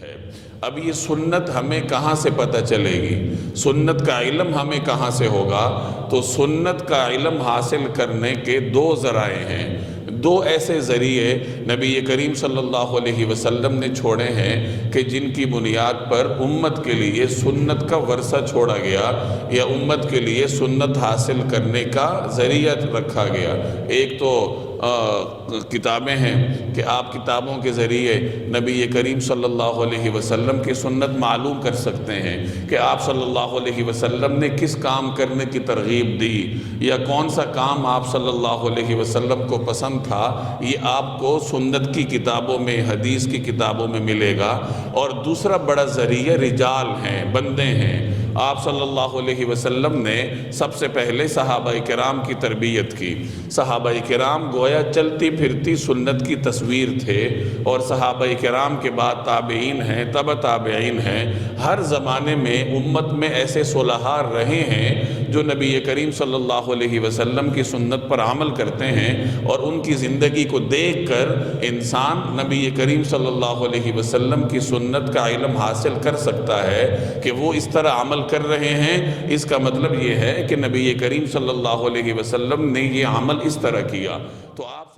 ہے۔ اب یہ سنت ہمیں کہاں سے پتہ چلے گی؟ سنت کا علم ہمیں کہاں سے ہوگا؟ تو سنت کا علم حاصل کرنے کے دو ذرائع ہیں، دو ایسے ذریعے نبی کریم صلی اللہ علیہ وسلم نے چھوڑے ہیں کہ جن کی بنیاد پر امت کے لیے سنت کا ورثہ چھوڑا گیا یا امت کے لیے سنت حاصل کرنے کا ذریعہ رکھا گیا۔ ایک تو کتابیں ہیں کہ آپ کتابوں کے ذریعے نبی کریم صلی اللہ علیہ وسلم کی سنت معلوم کر سکتے ہیں کہ آپ صلی اللہ علیہ وسلم نے کس کام کرنے کی ترغیب دی یا کون سا کام آپ صلی اللہ علیہ وسلم کو پسند تھا، یہ آپ کو سنت کی کتابوں میں، حدیث کی کتابوں میں ملے گا۔ اور دوسرا بڑا ذریعہ رجال ہیں، بندے ہیں۔ آپ صلی اللہ علیہ وسلم نے سب سے پہلے صحابہ کرام کی تربیت کی۔ صحابہ کرام گویا چلتی پھرتی سنت کی تصویر تھے، اور صحابہ کرام کے بعد تابعین ہیں، تبع تابعین ہیں۔ ہر زمانے میں امت میں ایسے صلحاء رہے ہیں جو نبی کریم صلی اللہ علیہ وسلم کی سنت پر عمل کرتے ہیں، اور ان کی زندگی کو دیکھ کر انسان نبی کریم صلی اللہ علیہ وسلم کی سنت کا علم حاصل کر سکتا ہے کہ وہ اس طرح عمل کر رہے ہیں۔ اس کا مطلب یہ ہے کہ نبی کریم صلی اللہ علیہ وسلم نے یہ عمل اس طرح کیا۔ تو آپ